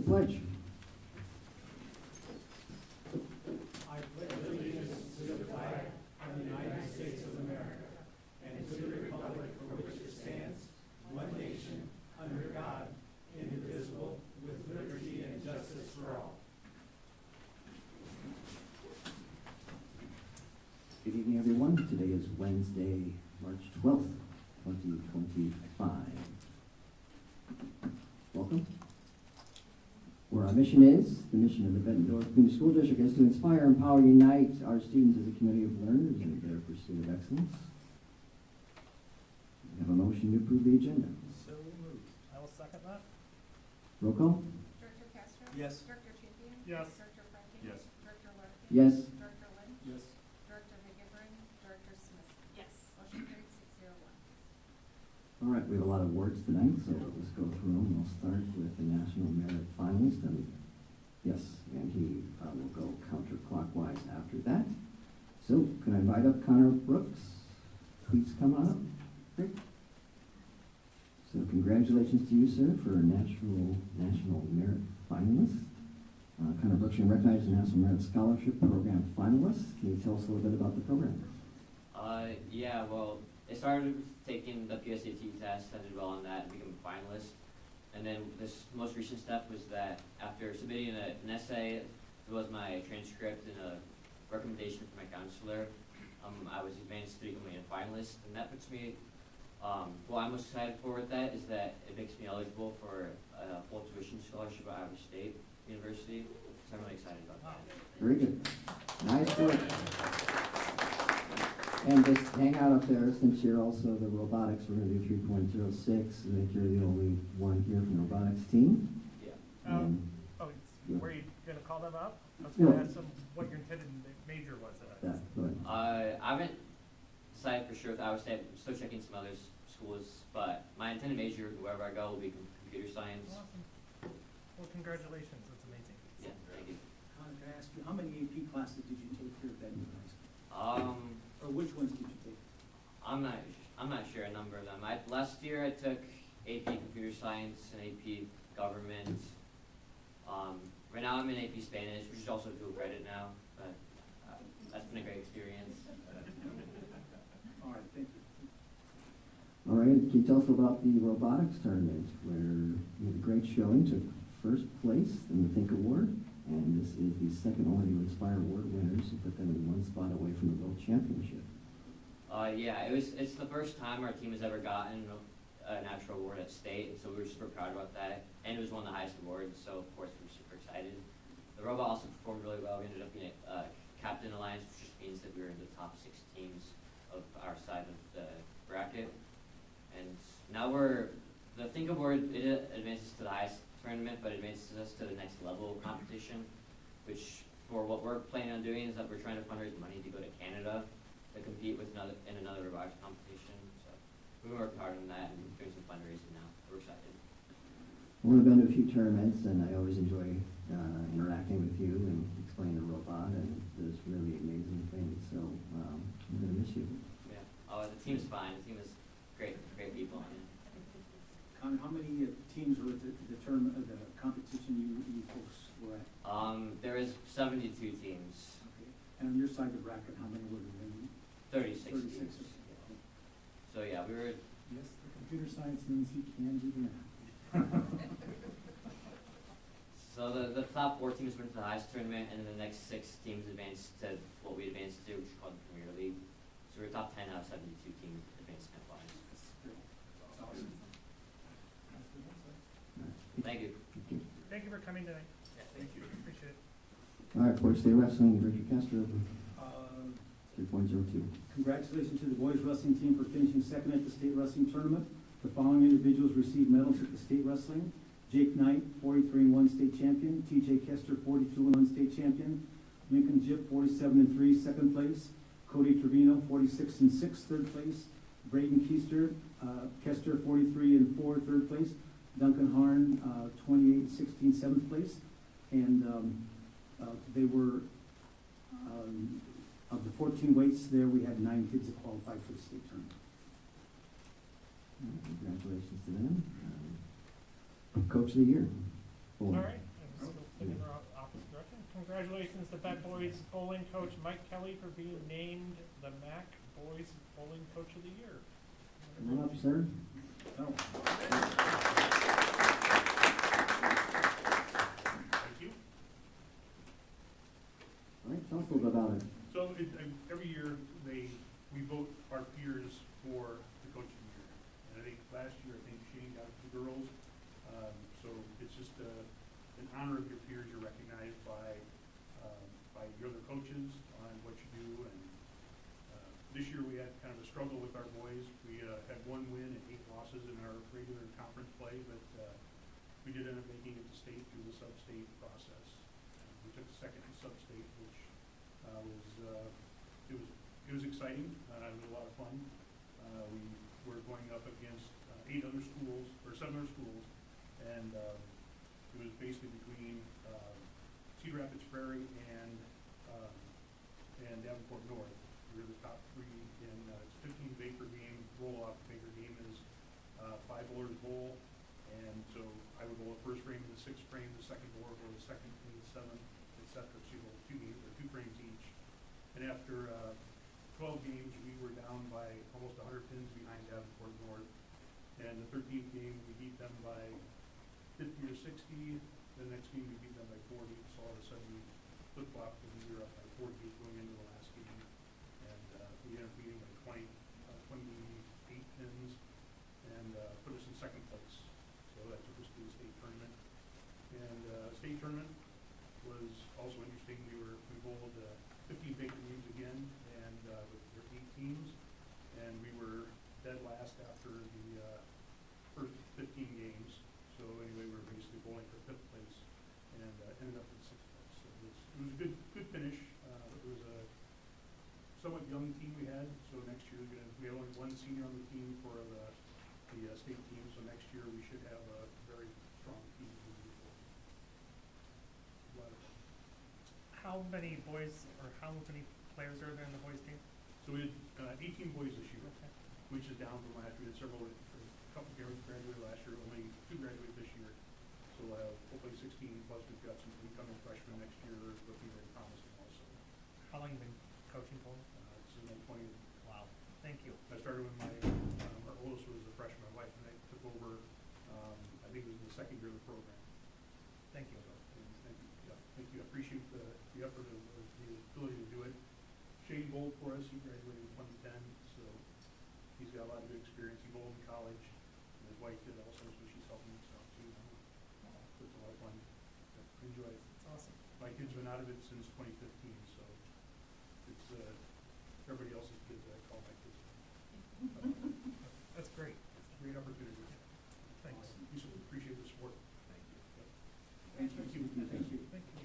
the pledge. Good evening, everyone. Today is Wednesday, March 12th, 2025. Welcome. Where our mission is, the mission of the Bettendorf Community School District is to inspire, empower, unite our students as a community of learners in their pursuit of excellence. We have a motion to approve the agenda. So moved. I will second that. Roll call? Director Castro? Yes. Director Champion? Yes. Director Franklin? Yes. Director Larkin? Yes. Director Lynch? Yes. Director McGivern? Director Smith? Yes. Motion carried 601. All right, we have a lot of words tonight, so let's go through them. We'll start with the National Merit Finalist, and yes, and he will go counterclockwise after that. So, can I invite up Connor Brooks? Please come on up. Great. So, congratulations to you, sir, for a National Merit Finalist. Connor Brooks, you're recognized as a National Merit Scholarship Program finalist. Can you tell us a little bit about the program? Yeah, well, it started with taking the PSAT test, I did well on that, and became a finalist. And then this most recent step was that after submitting an essay, as well as my transcript and a recommendation from my counselor, I was advanced to becoming a finalist. And that puts me, what I'm most excited for with that is that it makes me eligible for a full tuition scholarship at Iowa State University. So I'm really excited about that. Very good. Nice work. And just hang out up there since you're also the robotics. We're going to do 3.06. I think you're the only one here from the robotics team. Yeah. Were you going to call them up? I was No. going to ask them what your intended major was. Yeah, go ahead. I haven't decided for sure with Iowa State. I'm still checking some other schools, but my intended major, wherever I go, will be computer science. Awesome. Well, congratulations. That's amazing. Yeah, thank you. Can I ask you, how many AP classes did you take here at Bettendorf High School? Or which ones did you take? I'm not sure a number of them. Last year I took AP Computer Science and AP Government. Right now I'm in AP Spanish, which is also dual credit now, but that's been a great experience. All right, thank you. All right, can you tell us about the robotics tournament where you had a great showing, took first place in the Think Award, and this is the second only to Inspire Award winners who put them in one spot away from the World Championship. Yeah, it's the first time our team has ever gotten a natural award at state, and so we were super proud about that. And it was one of the highest awards, so of course we were super excited. The robot also performed really well. We ended up being a captain alliance, which just means that we were in the top 6 teams of our side of the bracket. And now the Think Award, it advances to the highest tournament, but it advances us to the next level of competition, which for what we're planning on doing is that we're trying to fundraise money to go to Canada to compete with another robotics competition. So we're working hard on that and doing some fundraising now. We're excited. I've only been to a few tournaments, and I always enjoy interacting with you and explaining the robot, and does really amazing things. So I'm going to miss you. Yeah. Oh, the team's fine. The team is great people. Connor, how many teams were at the tournament, the competition you folks were at? There is 72 teams, Okay. And on your side of the bracket, how many were there? 36 36. teams. So yeah, we were. Yes, the computer science means he can do the math. So the top 4 teams went to the highest tournament, and then the next 6 teams advanced to what we advanced to, which is called the Premier League. So we're top 10 out of 72 teams advanced net-wise. That's great. That's awesome. Thank you. Okay. Thank you for coming tonight. Yeah, thank you. Appreciate it. All right, Boys State Wrestling, Director Castro, Uh, 3.02. Congratulations to the boys wrestling team for finishing second at the state wrestling tournament. The following individuals received medals at the state wrestling: Jake Knight, 43-1 state champion; TJ Kester, 42-1 state champion; Lincoln Jip, 47-3 second place; Cody Trevino, 46-6 third place; Braden Kester, 43-4 third place; Duncan Harn, 28-16 seventh place. And they were of the 14 weights there, we had 9 kids that qualified for the state tournament. Congratulations to them. Coach of the Year. All right. in the opposite direction. Congratulations to Bett Boys bowling coach Mike Kelly for being named the MAC Boys Bowling Coach of the Year. Come on up, sir. Oh. Thank you. All right, tell us a little bit about it. So every year, we vote our peers for the coach of the year. And I think last year, I think Shane got the girls. So it's just an honor of your peers. You're recognized by your other coaches on what you do. And this year, we had kind of a struggle with our boys. We had 1 win and 8 losses in our regular conference play, but we did end up making it to state through the sub-state process. We took second to sub-state, which it was exciting. It was a lot of fun. We were going up against 8 other schools, or 7 other schools, and it was basically between Cedar Rapids Prairie and Davenport North. We were the top 3 in it's 15 Baker game. Roll-off Baker game is 5 bowlers bowl, and so I would bowl the first frame, the 6th frame, the second bowler bowl the second and the 7th, etc. So you bowl 2 games or 2 frames each. And after 12 games, we were down by almost 100 pins behind Davenport North. And the 13th game, we beat them by 50 or 60. The next game, we beat them by 40. So all of a sudden, we flip-flopped and we were up by 48 going into the last game. And we ended up beating by 28 pins and put us in second place. So that took us to the state tournament. And state tournament was also interesting. We bowled 15 Baker games again, and with their 8 teams, and we were dead last after the first 15 games. So anyway, we were basically bowling for 5th place, and ended up in 6th place. So it was a good finish. It was a somewhat young team we had. So next year we had only 1 senior on the team for the state team. So next year we should have a very strong team moving forward. A lot of fun. How many boys or how many players are there in the boys team? So we had 18 boys this year, Okay. which is down from last year. We had several, a couple graduated last year, only 2 graduated this year. So we'll have hopefully 16, plus we've got some incoming freshmen next year looking very promising also. How long you been coaching for? This is my 20th. Wow. Thank you. I started when our oldest was a freshman. My wife and I took over, I think it was in the 2nd year of the program. Thank you. Thank you. I appreciate the effort of the ability to do it. Shane bowled for us. He graduated in 2010, so he's got a lot of good experience. He bowled in college, and his wife did also, so she's helping us out too. So it's a lot of fun. I enjoy it. That's awesome. My kids have been out of it since 2015, so it's everybody else's kids. I call my kids. That's great. It's a great opportunity. Thanks. We should appreciate the support. Thank you. Thank you. Thank you. Thank you.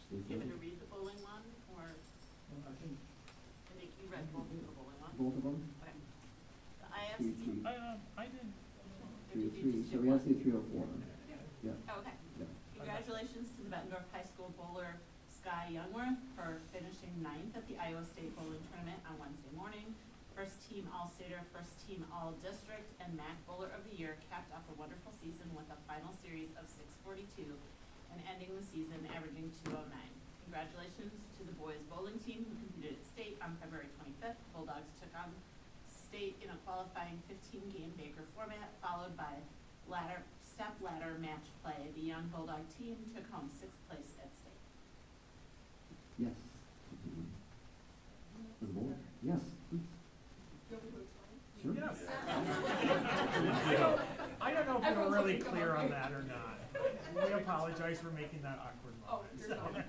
Steve, Do you want me to read the bowling one, or I think I think you read both of the bowling one? both of them. Okay. The Three, IFC. three. I did. Or 3 did of you 3. just So do we have one? to say 3 or 4. Yeah. Oh, okay. Yeah. Congratulations to the Bettendorf High School bowler Sky Youngworth for finishing 9th at the Iowa State Bowling Tournament on Wednesday morning. First team All-Stater, first team All-District, and MAC Bowler of the Year capped off a wonderful season with a final series of 642 and ending the season averaging 209. Congratulations to the boys bowling team who competed at state on February 25th. Bulldogs took on state in a qualifying 15-game Baker format, followed by step ladder match play. The young Bulldog team took home 6th place at state. Yes. The board. Yes, please. Sure. Yes. I don't know if we were really clear on that or not. We apologize for making that awkward Oh, moment. you're fine.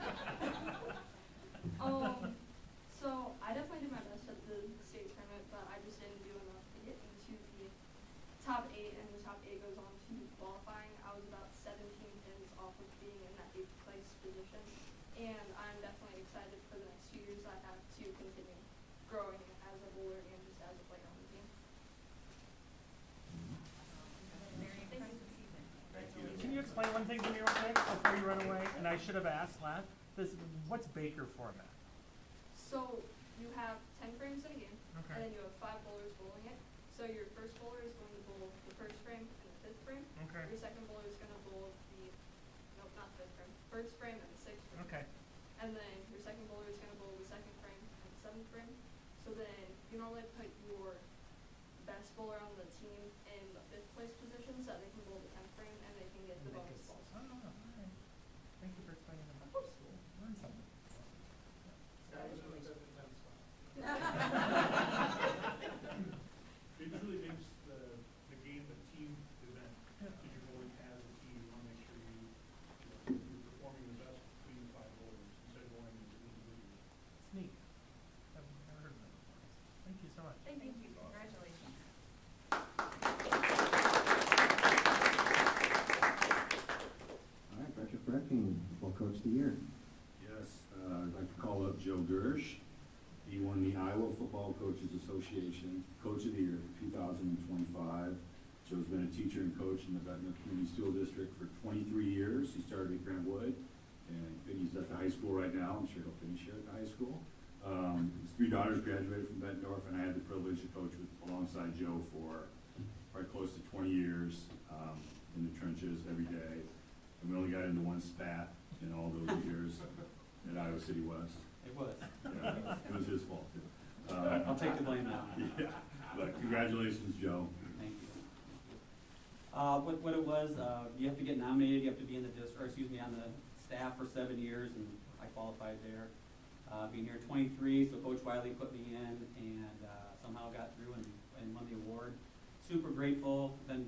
So I definitely did my best at the state tournament, but I just didn't do enough to get into the top 8, and the top 8 goes on to qualifying. I was about 17 pins off of being in that 8th place position, and I'm definitely excited for the next 2 years I have to continue growing as a bowler and just as a player on the team. Very impressive season. Can you explain one thing to me real quick before you run away? And I should have asked last. What's Baker format? So you have 10 frames in a game, Okay. and then you have 5 bowlers bowling it. So your first bowler is going to bowl the first frame and the fifth frame. Okay. Your second bowler is going to bowl not fifth frame, first frame and the sixth frame. Okay. And then your second bowler is going to bowl the second frame and the seventh frame. So then you normally put your best bowler on the team in the fifth place position so that they can bowl the 10th frame and they can get the bonus balls. Oh, all right. Thank you for explaining about the school. Learn something. It really makes the game a team event, because you're going as a team, you wanna make sure you're performing the best between the 5 bowlers, instead of going as individuals. It's neat. I've never heard of that before. Thank you so much. Thank you, congratulations. All right, Director Frecking, Football Coach of the Year. Yes, I'd like to call up Joe Gersh. He won the Iowa Football Coaches Association Coach of the Year for 2025. Joe's been a teacher and coach in the Bettendorf Community School District for 23 years. He started at Grant Wood, and he's at the high school right now. I'm sure he'll finish here at the high school. His 3 daughters graduated from Bettendorf, and I had the privilege to coach alongside Joe for probably close to 20 years in the trenches every day. And we only got into one spat in all those years at Iowa City West. It was. Yeah, it was his fault too. I'll take the blame now. Yeah, but congratulations, Joe. Thank you. What it was, you have to get nominated, you have to be in the on the staff for 7 years, and I qualified there. Being here 23, so Coach Wiley put me in, and somehow got through and won the award. Super grateful, been,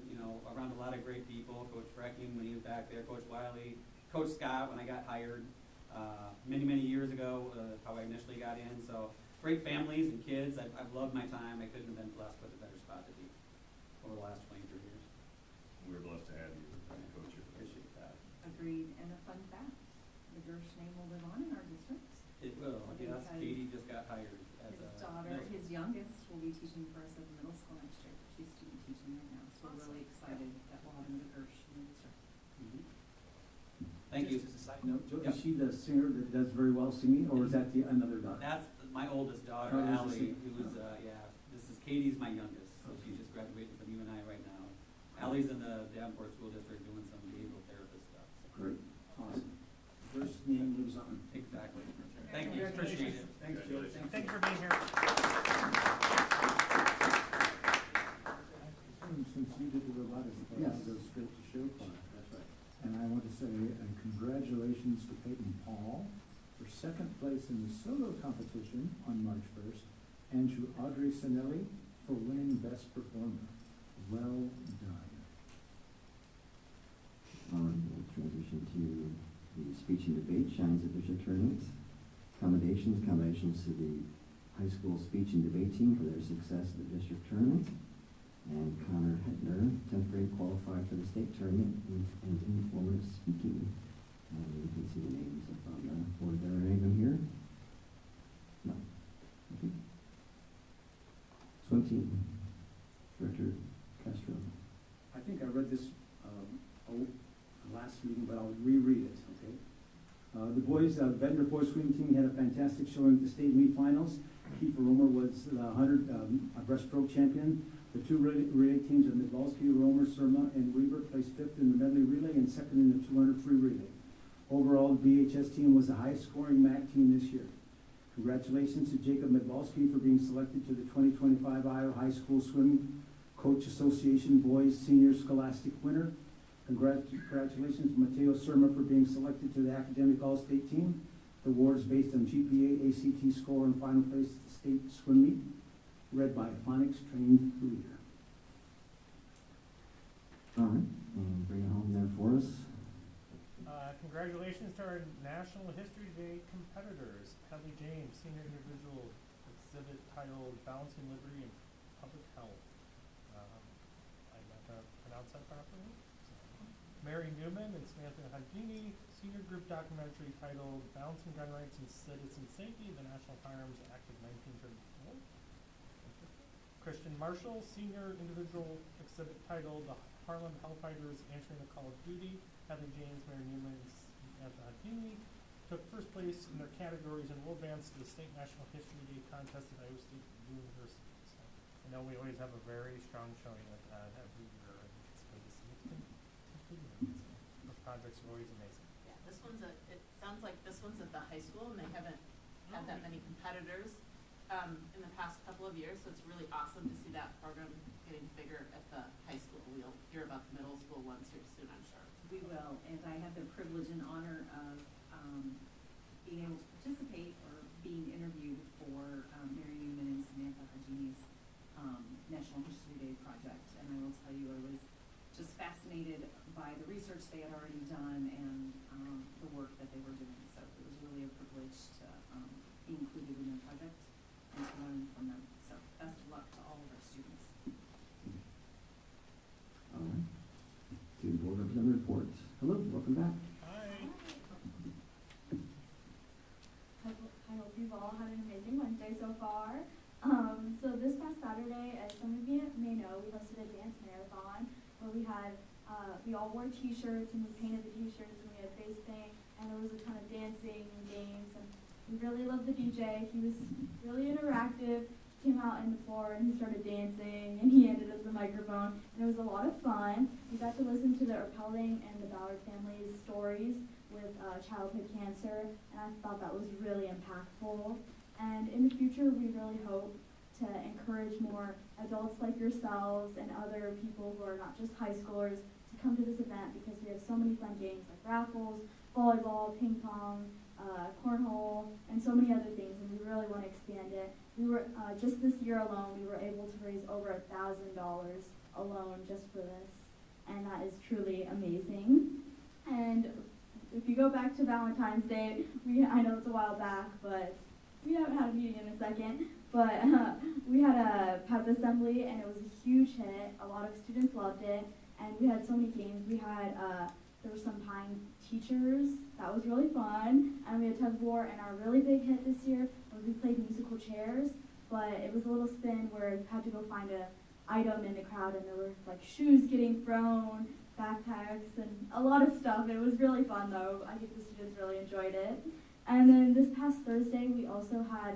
around a lot of great people, Coach Frecking when he was back there, Coach Wiley, Coach Scott when I got hired, many years ago, how I initially got in, so great families and kids. I've loved my time. I couldn't have been blessed with a better spot to be over the last 23 years. We're blessed to have you, Coach. Appreciate that. Agreed, and a fun fact, the Gersh name will live on in our district. It will, yes, Because Katie just got hired as His a. daughter, middle his youngest, will be teaching for us at the middle school next year. She's student teaching right now, so we're really excited that we'll have another Gersh in the district. Mhm. Thank you. Just as a side note, Joe, Yep. is she the singer that does very well singing, or is that another daughter? That's my oldest daughter, Oh, this is Allie, the- who's, this is Katie's my youngest, so she's just graduating from UNI right now. Allie's in the Davenport School District doing some behavioral therapist stuff. So. Great, awesome. Gersh name lives on. Exactly. Thank you, appreciate it. Thanks, Joe. Thank you for being here. Since you did the robotics, Yes. I'll go straight to show class. That's right. And I want to say congratulations to Peyton Paul for second place in the solo competition on March 1st, and to Audrey Sinelli for winning Best Performer. Well done. We'll transition to the speech and debate Shines District Tournament. Commendations to the high school speech and debate team for their success at the district tournament. And Connor Hetner, 10th grade, qualified for the state tournament in informative speaking. You can see the names up on the board there. Anyone here? No. Okay. Swim team, Director Castro. I think I read this last meeting, but I'll reread it, okay? The boys, Bettendorf boys swim team had a fantastic showing at the state meet finals. Kiefer Romer was the 100 breaststroke champion. The 2 relay teams of Midvalsky, Romer, Surma, and Weaver placed 5th in the medley relay and 2nd in the 200 free relay. Overall, the BHS team was the highest scoring MAC team this year. Congratulations to Jacob Midvalsky for being selected to the 2025 Iowa High School Swim Coach Association Boys Senior Scholastic winner. Congratulations to Mateo Surma for being selected to the Academic All-State team. The award is based on GPA, ACT score, and final place at the state swim meet, read by a phonics-trained reader. All right, and bring it home there for us. Congratulations to our National History Day competitors. Kelly James, senior individual exhibit titled Balancing Liberty and Public Health. I'm not going to pronounce that properly. Mary Newman and Samantha Hagini, senior group documentary titled Balancing Gun Rights and Citizen Safety, the National Firearms Act of 1934. Christian Marshall, senior individual exhibit titled The Harlem Hellfighters Answering the Call of Duty. Heather James, Mary Newman, and Samantha Hagini took first place in their categories and will advance to the State National History Day contest at Iowa State University. So, I know we always have a very strong showing with that every year, and it's good to see it's been continuing, so those projects are always amazing. Yeah, this one's it sounds like this one's at the high school and they haven't had that many competitors in the past couple of years, so it's really awesome to see that program getting bigger at the high school. We'll hear about the middle school ones here soon, I'm sure. We will, and I had the privilege and honor of being able to participate or being interviewed for Mary Newman and Samantha Hajini's National History Day project. And I will tell you, I was just fascinated by the research they had already done and the work that they were doing. So it was really a privilege to be included in their project and to learn from them. So best of luck to all of our students. All right. Student board representative reports. Hello, welcome back. Hi. I hope you've all had an amazing Wednesday so far. So this past Saturday, as some of you may know, we hosted a dance marathon where we had, we all wore t-shirts and we painted the t-shirts and we had face paint and there was a ton of dancing and games and we really loved the DJ. He was really interactive. He came out in the floor and he started dancing and he handed us the microphone and it was a lot of fun. We got to listen to the Erpelding and the Ballard family's stories with childhood cancer, and I thought that was really impactful. And in the future, we really hope to encourage more adults like yourselves and other people who are not just high schoolers to come to this event because we have so many fun games like raffles, volleyball, ping pong, cornhole, and so many other things, and we really want to expand it. We were, just this year alone, we were able to raise over $1,000 alone just for this, and that is truly amazing. And if you go back to Valentine's Day, I know it's a while back, but we haven't had a meeting in a second, but we had a pep assembly and it was a huge hit. A lot of students loved it, and we had so many games. We had, there were some pine teachers, that was really fun, and we had tug of war, and our really big hit this year was we played musical chairs, but it was a little spin where you had to go find a item in the crowd, and there were like shoes getting thrown, backpacks, and a lot of stuff. It was really fun though. I think the students really enjoyed it. And then this past Thursday, we also had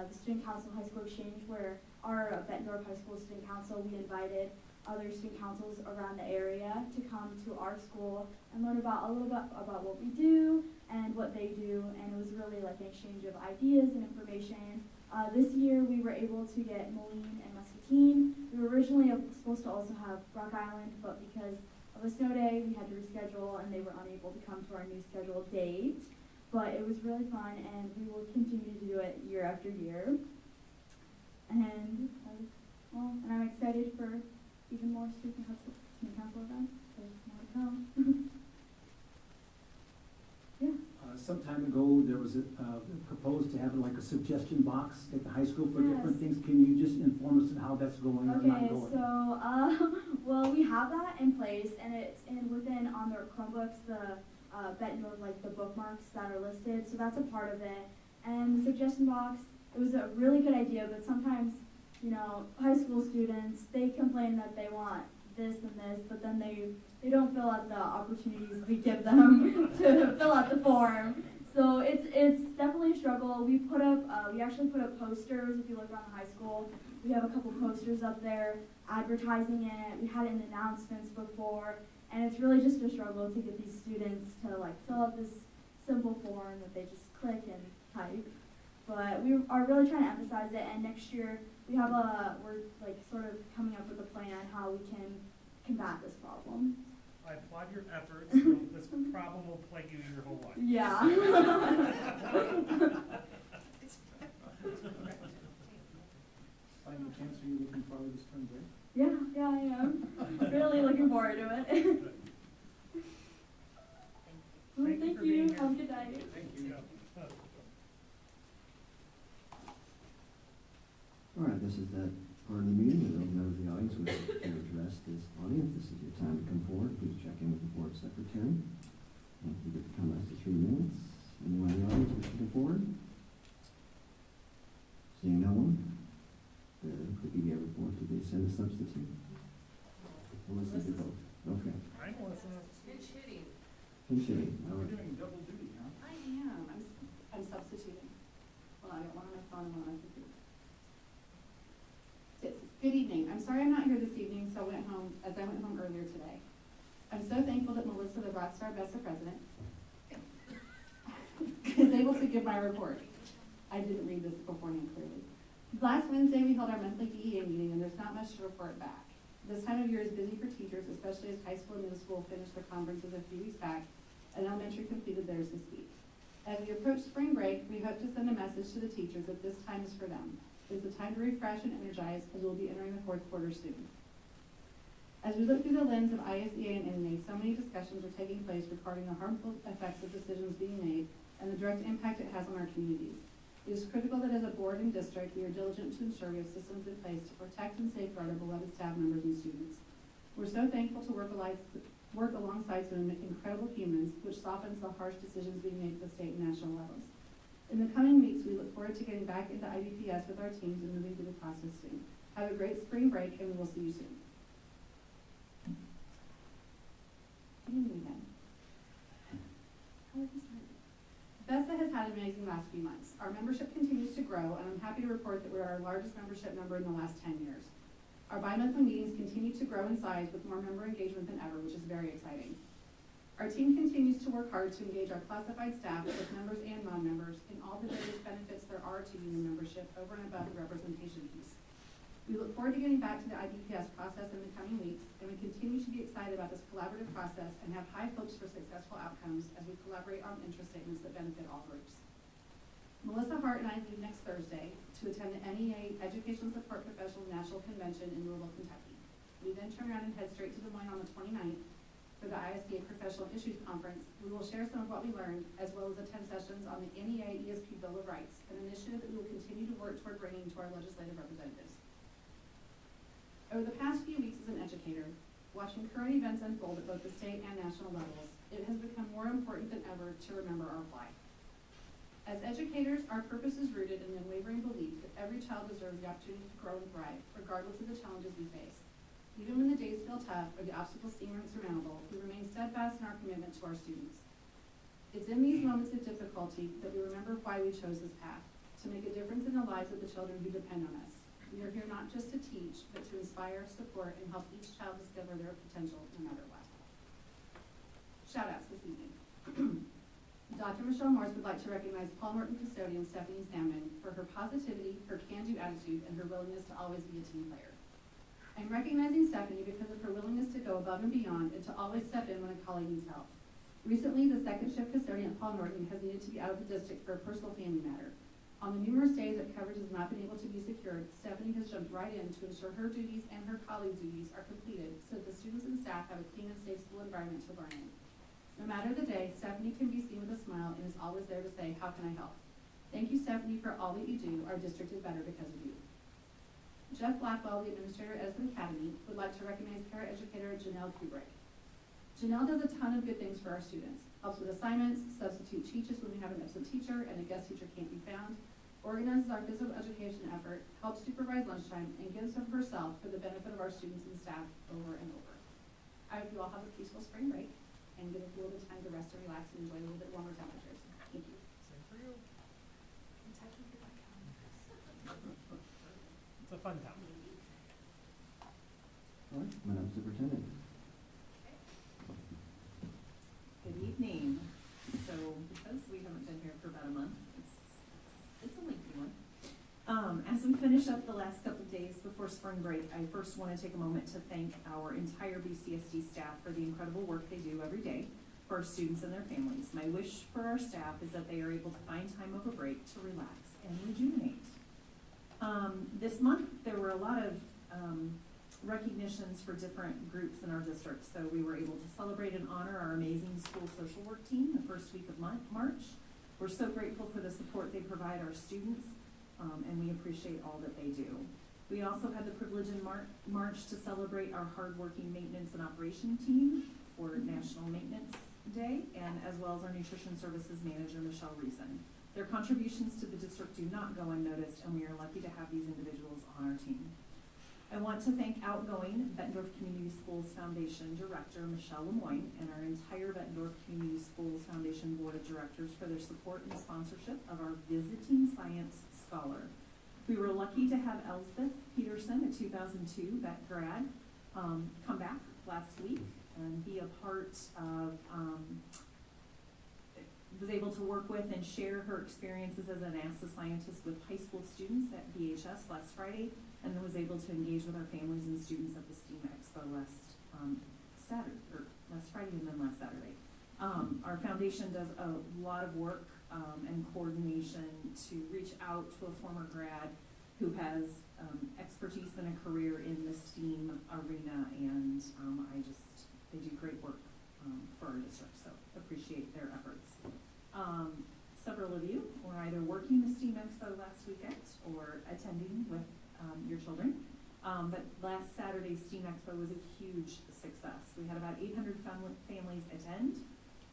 the Student Council High School Exchange where our Bettendorf High School Student Council, we invited other student councils around the area to come to our school and learn about a little bit about what we do and what they do, and it was really like an exchange of ideas and information. This year we were able to get Moline and Muscatine. We were originally supposed to also have Rock Island, but because of a snow day we had to reschedule and they were unable to come to our new scheduled date. But it was really fun and we will continue to do it year after year. And I'm excited for even more student council events. There's more to come. Yeah. Some time ago, there was proposed to have like a suggestion box at the high school for different things. Can you just inform us on how that's going or not going? Okay, so, well, we have that in place, and it's within on their Chromebooks, the Bettendorf, like the bookmarks that are listed, so that's a part of it. And the suggestion box, it was a really good idea, but sometimes, you know, high school students, they complain that they want this and this, but then they don't fill out the opportunities we give them to fill out the form. So it's definitely a struggle. We actually put up posters. If you look around the high school, we have a couple posters up there advertising it. We had it in announcements before, and it's really just a struggle to get these students to like fill out this simple form that they just click and type. But we are really trying to emphasize it, and next year we're like sort of coming up with a plan on how we can combat this problem. I applaud your efforts. This problem will plague you your whole life. Yeah. By any chance, are you looking forward to spring break? Yeah, I am. Really looking forward to it. Well, Thank you thank for being you. here. Have a good night. Thank you. All right, this is that part of the meeting where those members of the audience wish to address this audience. This is your time to come forward. Please check in with the board secretary. You get to come last to 3 minutes. Anyone in the audience wish to come forward? Seeing no one? The PBA report, did they send a substitute? Melissa did both. Okay. I'm listening. Good shooting. Appreciate it. All We're right. doing double duty, huh? I am. I'm substituting. Well, I got one on my phone and one on my computer. Good sorry I'm not here this evening, so I went home earlier today. I'm so thankful that Melissa, the Rockstar Best President, is able to give my report. I didn't read this beforehand clearly. Last Wednesday, we held our monthly BEA meeting, and there's not much to report back. This time of year is busy for teachers, especially as high school and middle school finished their conferences a few weeks back, and elementary completed theirs this week. As we approach spring break, we hope to send a message to the teachers that this time is for them. It's a time to refresh and energize, as we'll be entering the fourth quarter soon. As we look through the lens of ISEA and NNA, so many discussions are taking place regarding the harmful effects of decisions being made and the direct impact it has on our communities. It is critical that as a board and district, we are diligent to ensure we have systems in place to protect and safeguard our beloved staff members and students. We're so thankful to work alongside some incredible humans, which softens the harsh decisions being made at the state and national levels. In the coming weeks, we look forward to getting back into IBPS with our teams and moving through the process soon. Have a great spring break, and we will see you soon. BESA has had an amazing last few months. Our membership continues to grow, and I'm happy to report that we're our largest membership member in the last 10 years. Our bi-monthly meetings continue to grow in size with more member engagement than ever, which is very exciting. Our team continues to work hard to engage our classified staff, with members and non-members, in all the various benefits there are to union membership over and above the representation piece. We look forward to getting back to the IBPS process in the coming weeks, and we continue to be excited about this collaborative process and have high hopes for successful outcomes as we collaborate on interest statements that benefit all groups. Melissa Hart and I leave next Thursday to attend the NEA Education Support Professional National Convention in Louisville, Kentucky. We then turn around and head straight to Des Moines on the 29th for the ISBA Professional Issues Conference. We will share some of what we learned, as well as attend sessions on the NEA ESP Bill of Rights, an initiative that we will continue to work toward bringing to our legislative representatives. Over the past few weeks as an educator, watching current events unfold at both the state and national levels, it has become more important than ever to remember our why. As educators, our purpose is rooted in the unwavering belief that every child deserves the opportunity to grow and thrive, regardless of the challenges we face. Even when the days feel tough or the obstacles seem insurmountable, we remain steadfast in our commitment to our students. It's in these moments of difficulty that we remember why we chose this path, to make a difference in the lives of the children who depend on us. We are here not just to teach, but to inspire, support, and help each child discover their potential no matter what. Shout-outs this evening. Dr. Michelle Morse would like to recognize Paul Morton custodian Stephanie Salmon for her positivity, her can-do attitude, and her willingness to always be a team player. I'm recognizing Stephanie because of her willingness to go above and beyond and to always step in when a colleague needs help. Recently, the second shift custodian at Paul Morton has needed to be out of the district for a personal family matter. On the numerous days that coverage has not been able to be secured, Stephanie has jumped right in to ensure her duties and her colleagues' duties are completed so that the students and staff have a clean and safe school environment to learn in. No matter the day, Stephanie can be seen with a smile and is always there to say, "How can I help?" Thank you, Stephanie, for all that you do. Our district is better because of you. Jeff Blackwell, the administrator at Edison Academy, would like to recognize paraeducator Janelle Kubrick. Janelle does a ton of good things for our students. Helps with assignments, substitute teaches when we have an absent teacher and a guest teacher can't be found, organizes our physical education effort, helps supervise lunchtime, and gives of herself for the benefit of our students and staff over and over. I hope you all have a peaceful spring break and get a little bit of time to rest and relax and enjoy a little bit warmer temperatures. Thank you. Same for you. Kentucky, you're like, It's a fun town. All right, Madam Superintendent. Good evening. So because we haven't been here for about a month, it's a lengthy one. As we finish up the last couple of days before spring break, I first want to take a moment to thank our entire BCSD staff for the incredible work they do every day for our students and their families. My wish for our staff is that they are able to find time over break to relax and rejuvenate. This month, there were a lot of recognitions for different groups in our district. So we were able to celebrate and honor our amazing school social work team the first week of March. We're so grateful for the support they provide our students, and we appreciate all that they do. We also had the privilege in March to celebrate our hardworking maintenance and operation team for National Maintenance Day, and as well as our nutrition services manager, Michelle Reason. Their contributions to the district do not go unnoticed, and we are lucky to have these individuals on our team. I want to thank outgoing Bettendorf Community Schools Foundation Director Michelle Lemoyne and our entire Bettendorf Community Schools Foundation Board of Directors for their support and sponsorship of our Visiting Science Scholar. We were lucky to have Elsbeth Peterson, a 2002 Bett grad, come back last week and be a part of, was able to work with and share her experiences as a NASA scientist with high school students at VHS last Friday, and then was able to engage with our families and students at the STEAM Expo last Friday and then last Saturday. Our foundation does a lot of work and coordination to reach out to a former grad who has expertise and a career in the STEAM arena, and they do great work for our district, so appreciate their efforts. Several of you were either working the STEAM Expo last weekend or attending with your children. But last Saturday's STEAM Expo was a huge success. We had about 800 families attend,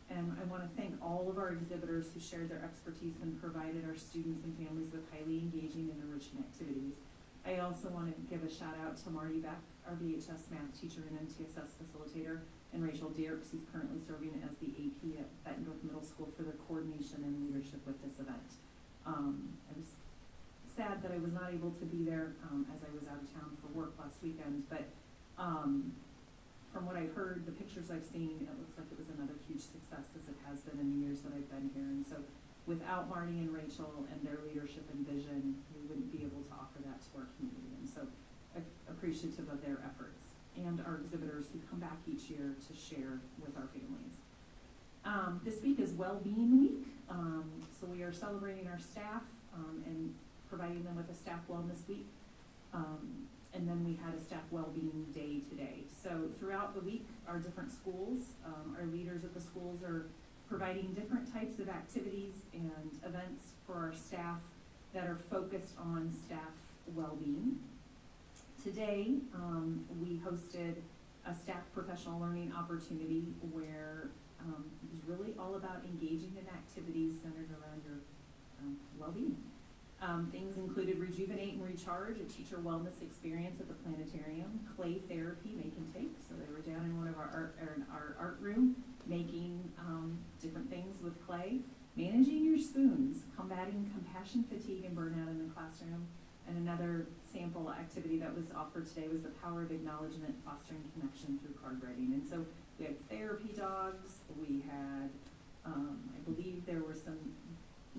and I want to thank all of our exhibitors who shared their expertise and provided our students and families with highly engaging and enriching activities. I also want to give a shout out to Marty Beck, our VHS math teacher and MTSS facilitator, and Rachel Dierks, who's currently serving as the AP at Bettendorf Middle School, for their coordination and leadership with this event. I was sad that I was not able to be there as I was out of town for work last weekend, but from what I've heard, the pictures I've seen, it looks like it was another huge success, as it has been in the years that I've been here. And so without Marty and Rachel and their leadership and vision, we wouldn't be able to offer that to our community. And so appreciative of their efforts and our exhibitors who come back each year to share with our families. This week is Wellbeing Week, so we are celebrating our staff and providing them with a staff wellness week. And then we had a staff wellbeing day today. So throughout the week, our different schools, our leaders at the schools are providing different types of activities and events for our staff that are focused on staff well-being. Today, we hosted a staff professional learning opportunity where it was really all about engaging in activities centered around your well-being. Things included Rejuvenate and Recharge, a teacher wellness experience at the planetarium, clay therapy, make and take. So they were down in one of our art room making different things with clay, managing your spoons, combating compassion fatigue and burnout in the classroom. And another sample activity that was offered today was the power of acknowledgement, fostering connection through card writing. And so we had therapy dogs, we had, I believe there were some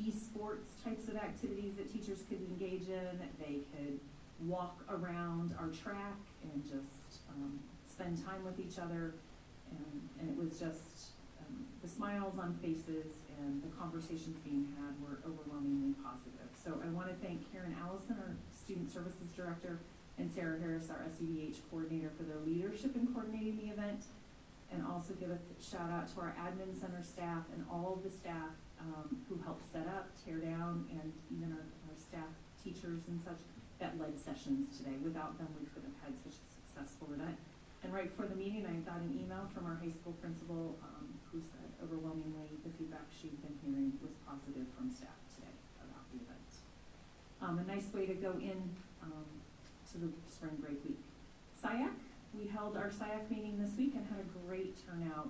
esports types of activities that teachers could engage in. They could walk around our track and just spend time with each other. And it was just the smiles on faces and the conversations being had were overwhelmingly positive. So I want to thank Karen Allison, our Student Services Director, and Sarah Harris, our SEDH Coordinator, for their leadership in coordinating the event. And also give a shout out to our admin center staff and all of the staff who helped set up, tear down, and even our staff teachers and such that led sessions today. Without them, we couldn't have had such a successful event. And right before the meeting, I got an email from our high school principal who said overwhelmingly the feedback she'd been hearing was positive from staff today about the event. A nice way to go in to the spring break week. SIAC, we held our SIAC meeting this week and had a great turnout.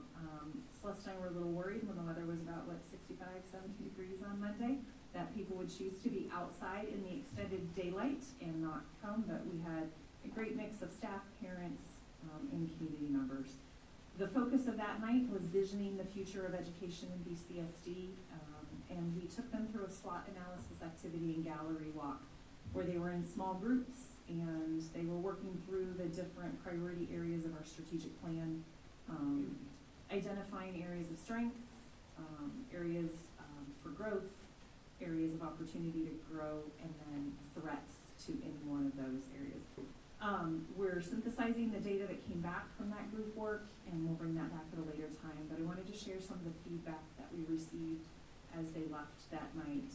Celeste and I were a little worried when the weather was about, 65, 70 degrees on Monday, that people would choose to be outside in the extended daylight and not come, but we had a great mix of staff, parents, and community members. The focus of that night was visioning the future of education in BCSD, and we took them through a SWOT analysis activity and gallery walk where they were in small groups and they were working through the different priority areas of our strategic plan, identifying areas of strength, areas for growth, areas of opportunity to grow, and then threats to any one of those areas. We're synthesizing the data that came back from that group work, and we'll bring that back at a later time, but I wanted to share some of the feedback that we received as they left that night.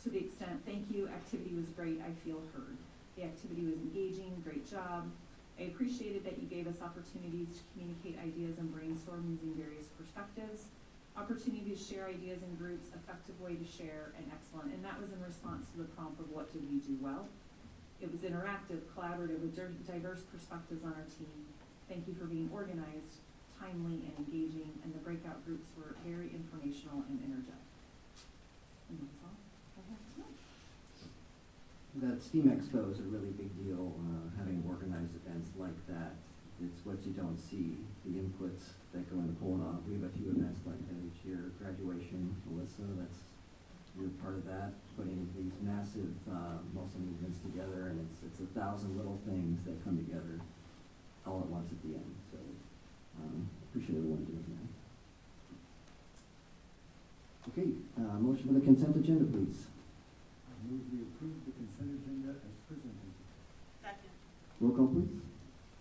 To the extent, thank you, activity was great, I feel heard. The activity was engaging, great job. I appreciated that you gave us opportunities to communicate ideas and brainstorm using various perspectives. Opportunity to share ideas in groups, effective way to share, and excellent. And that was in response to the prompt of what did we do well. It was interactive, collaborative, with diverse perspectives on our team. Thank you for being organized, timely, and engaging, and the breakout groups were very informational and energetic. And that's all I have tonight. that STEAM Expo is a really big deal, having organized events like that. It's what you don't see, the inputs that go into pulling off. We have a few events like that each year. Graduation, Melissa, you're part of that, putting these massive muscle movements together, and it's 1,000 little things that come together all at once at the end. So appreciate everyone doing that. Okay, motion for the consent agenda, please. I move we approve the consent agenda as presented. Second. Roll call, please.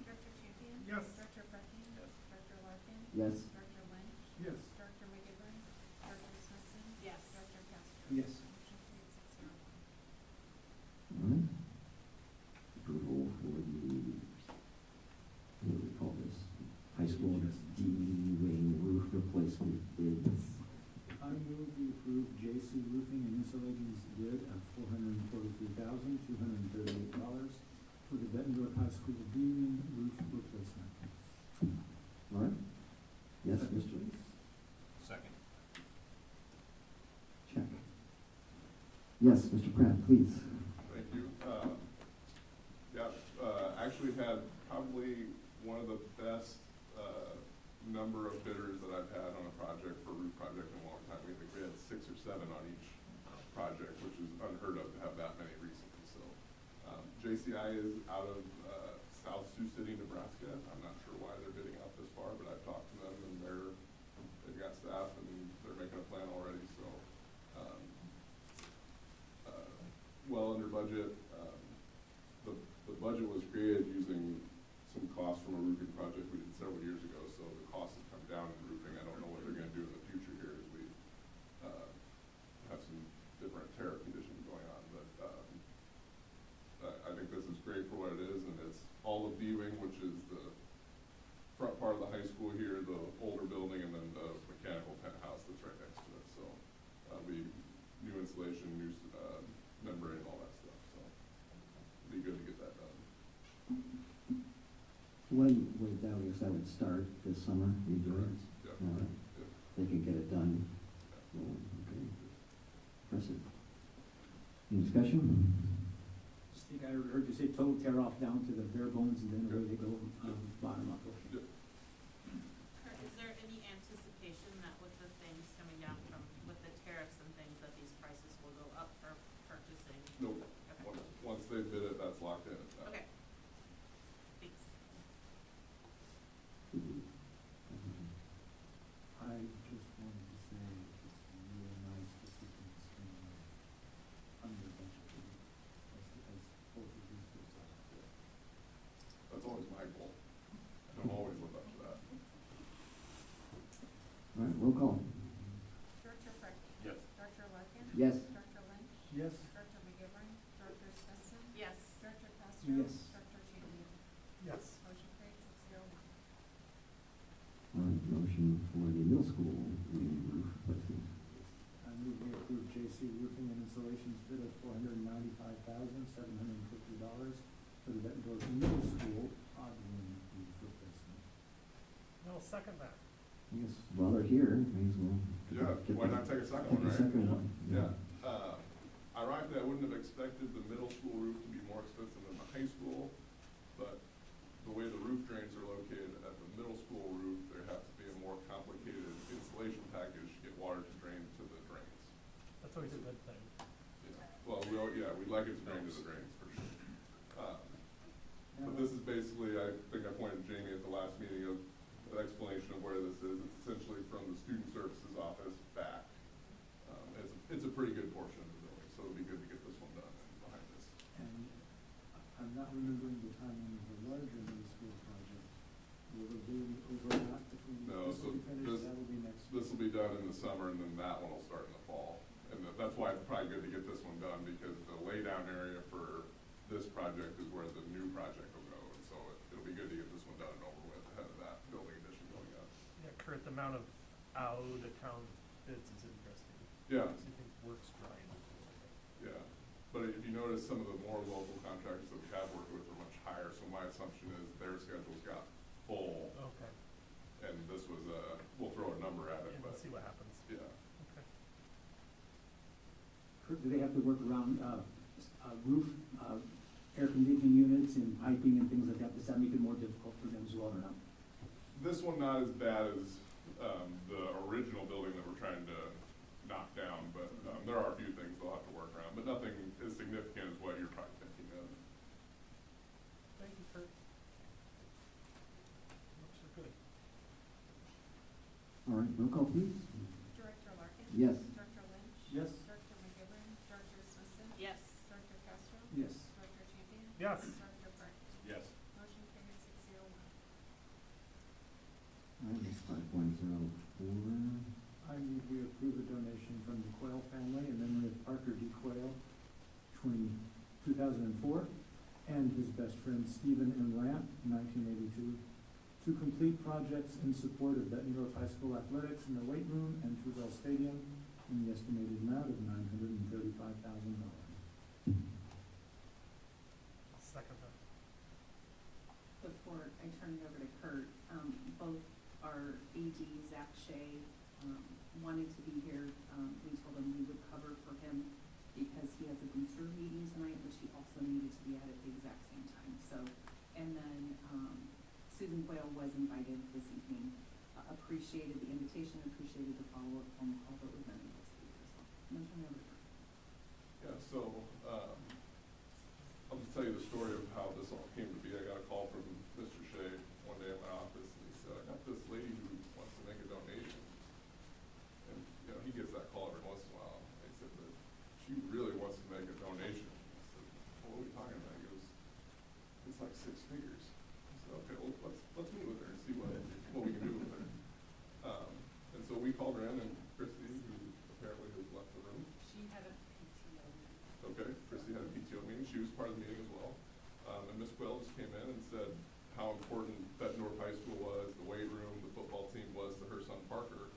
Director Champion? Yes. Director Bucking? Yes. Director Larkin? Yes. Director Lynch? Yes. Director McGivern? Director Smithson? Yes. Director Castro? Yes. Motion carried 6-0. All right. Approval for the, what do we call this? High school D-wing roof replacement bids. I move we approve J.C. Roofing and Insulating's bid of $443,238 for the Bettendorf High School D-wing roof replacement. All right. Yes, Second, Mr. please. Second. Check. Yes, Mr. Pratt, please. Thank you. Actually had probably one of the best number of bidders that I've had on a project for a roof project in a long time. We think we had 6 or 7 on each project, which is unheard of to have that many recently. So JCI is out of South Sioux City, Nebraska. I'm not sure why they're bidding out this far, but I've talked to them and they've got staff and they're making a plan already. So well under budget. The budget was created using some costs from a roofing project we did several years ago, so the costs have come down in roofing. I don't know what they're gonna do in the future here as we have some different tariff conditions going on, but I think this is great for what it is, and it's all of D-wing, which is the front part of the high school here, the older building, and then the mechanical penthouse that's right next to it. So new insulation, new membrane, all that stuff, so it'd be good to get that done. When would that would start this summer? You do it? Yeah. All right. Yeah. They can get it done. Oh, okay. Impressive. Any discussion? Just think I heard you say total tear off down to the bare bones and then away they go, bottom up. Yep. Kurt, is there any anticipation that with the things coming down with the tariffs and things, that these prices will go up for purchasing? Nope. Okay. Once they bid it, that's locked in. Okay. Thanks. I just wanted to say it's really nice to see things going under budget as both of these bids are. That's always my goal. I don't always live up to that. All right, roll call. Director Bucking? Yes. Director Larkin? Yes. Director Lynch? Yes. Director McGivern? Director Smithson? Yes. Director Castro? Yes. Director Champion? Yes. Motion carried 6-0. All right, motion for the middle school wing roof replacement. I move we approve J.C. Roofing and Insulation's bid of $495,750 for the Bettendorf Middle School odd wing roof replacement. I'll second that. Yes, while they're here, may as well. Yeah, why not take a second one, Take a right? second one. Yeah. Ironically, I wouldn't have expected the middle school roof to be more expensive than the high school, but the way the roof drains are located at the middle school roof, there has to be a more complicated insulation package to get water to drain to the drains. That's always a good thing. Yeah. Well, we'd like it to drain to the drains for sure. But this is basically, I think I pointed Jamie at the last meeting of the explanation of where this is. It's essentially from the student services office back. It's a pretty good portion of the building, so it'll be good to get this one done and behind this. And I'm not remembering the timing of the larger middle school project. Will there be any overlap between No, this so will be finished, this- that will be next This week? will be done in the summer, and then that one will start in the fall. And that's why it's probably good to get this one done, because the laydown area for this project is where the new project will go. And so it'll be good to get this one done and over with ahead of that building addition going up. Yeah, Kurt, the amount of out-of-town bids is interesting. Yeah. I think works right. Yeah, but if you notice, some of the more local contractors that we have worked with are much higher, so my assumption is their schedules got full, Okay, and this was we'll throw a number at it, and but, we'll see what happens. yeah. Okay. Kurt, do they have to work around, roof, air conditioning units and piping and things like that? Does that make it more difficult for them as well or not? This one not as bad as the original building that we're trying to knock down, but there are a few things they'll have to work around, but nothing as significant as what you're probably thinking of. Thank you, Kurt. Looks are good. All right, roll call please. Director Larkin? Yes. Director Lynch? Yes. Director McGivern? Director Smithson? Yes. Director Castro? Yes. Director Champion? Yes. Director Burke? Yes. Motion carried 601. All right, that's 5.04. I move we approve a donation from the Quayle family in memory of Parker D. Quayle, 2004, and his best friend Stephen M. Lamp, 1982, to complete projects in support of Bettendorf High School athletics in the weight room and Truwell Stadium in the estimated amount of $935,000. Second that. Before I turn it over to Kurt, both our AD, Zach Shea, wanted to be here. We told him we would cover for him because he has a booster meeting tonight, which he also needed to be at the exact same time. So, and then Susan Quayle was invited this evening. Appreciated the invitation, appreciated the follow-up phone call, but was unable to be here. So I'm going to turn it over to Kurt. Yeah, so, I'll just tell you the story of how this all came to be. I got a call from Mr. Shea one day in my office, and he said, I got this lady who wants to make a donation. And, you know, he gets that call every once in a while. I said, but she really wants to make a donation. I said, well, what are we talking about? He goes, it's like 6 figures. I said, okay, well, let's meet with her and see what we can do with her. And so we called her in, and Christy, who apparently has left the room. She had a PTO. Okay, Christy had a PTO meeting, she was part of the meeting as well. And Ms. Quayle just came in and said how important Bettendorf High School was, the weight room, the football team was to her son Parker.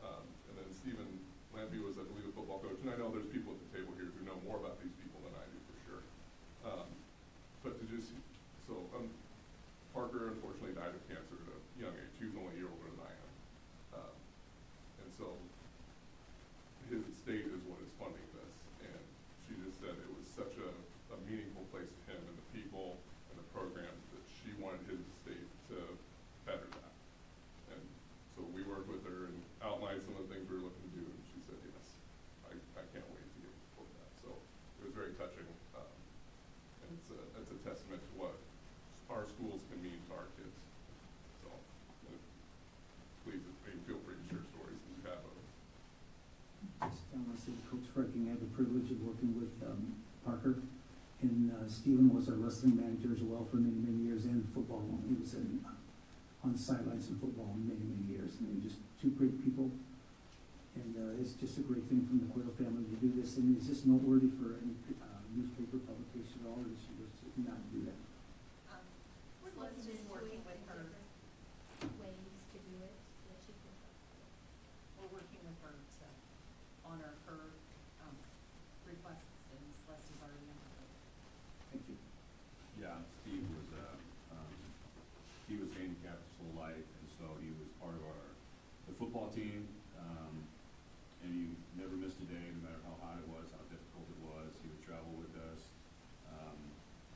And then Stephen Lampy was, I believe, a football coach, and I know there's people at the table here who know more about these people than I do for sure. But to just, so Parker unfortunately died of cancer at a young age, he was only a year older than I am. And so his estate is what is funding this, and she just said it was such a meaningful place to him and the people and the programs that she wanted his estate to better that. And so we worked with her and outlined some of the things we were looking to do, and she said, yes, I can't wait to get support that. So it was very touching, and it's a testament to what our schools can mean to our kids. So, please, feel free to share stories that you have of them. Just, I want to say, Coach Freking, I had the privilege of working with Parker, and Stephen was our wrestling manager as well for many, many years, and football. He was on the sidelines in football many, many years, and they're just two great people. And it's just a great thing from the Quayle family to do this, and it's just noteworthy for any newspaper publication at all, or she was to not do that. We're looking at working with her. Ways to do it, so that she can. We're working with her to honor her requests, and Celeste is already on her. Thank you. Yeah, Steve was handicapped his whole life, and so he was part of the football team, and he never missed a day, no matter how hot it was, how difficult it was. He would travel with us.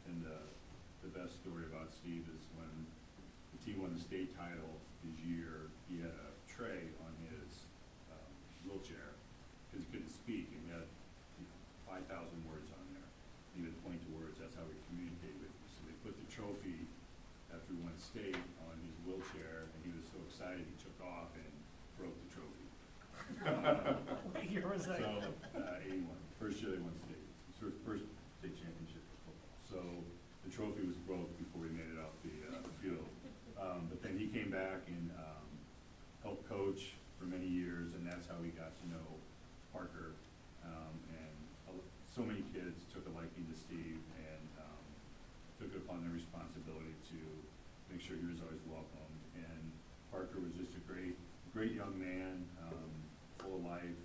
And the best story about Steve is when the team won the state title his year, he had a tray on his wheelchair because he couldn't speak, and he had 5,000 words on there. He would point to words, that's how we communicate with him. So they put the trophy after we won state on his wheelchair, and he was so excited he took off and broke the trophy. What year was that? So, 81, first year they won state, sort of first state championship of football. So the trophy was broke before we made it off the field. But then he came back and helped coach for many years, and that's how we got to know Parker. And so many kids took a liking to Steve and took it upon their responsibility to make sure he was always welcome. And Parker was just a great young man, full of life,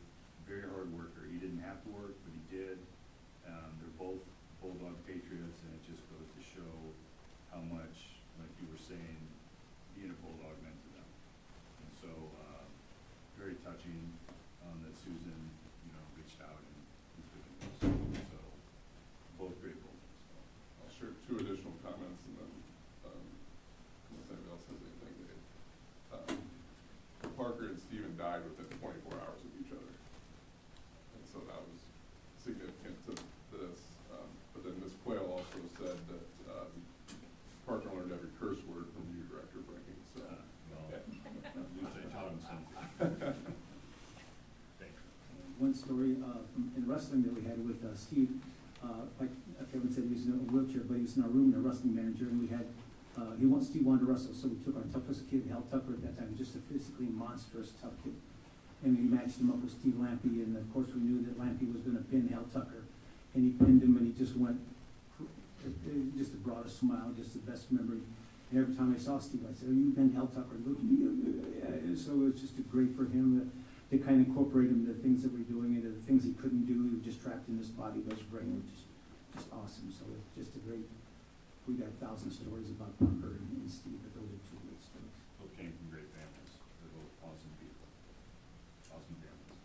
very hard worker. He didn't have to work, but he did. They're both Bulldog patriots, and it just goes to show how much, like you were saying, being a Bulldog meant to them. And so, very touching that Susan, reached out and was doing this. So, Steve, like Kevin said, he was in a wheelchair, but he was in our room, and a wrestling manager, and we had, Steve wanted to wrestle, so we took our toughest kid, Hal Tucker at that time, just a physically monstrous tough kid. And we matched him up with Steve Lampy, and of course we knew that Lampy was gonna pin Hal Tucker. And he pinned him, and he just went, it just brought a smile, just the best memory. And every time I saw Steve, I said, "Oh, you pinned Hal Tucker." Yeah. So it was just great for him to kind of incorporate him into the things that we're doing, into the things he couldn't do. He was just trapped in his body, but his brain was just awesome. So it's just a great, we got 1,000 stories about Parker and Steve, but those are two great stories. Both came from great families. They're both awesome people. Awesome families.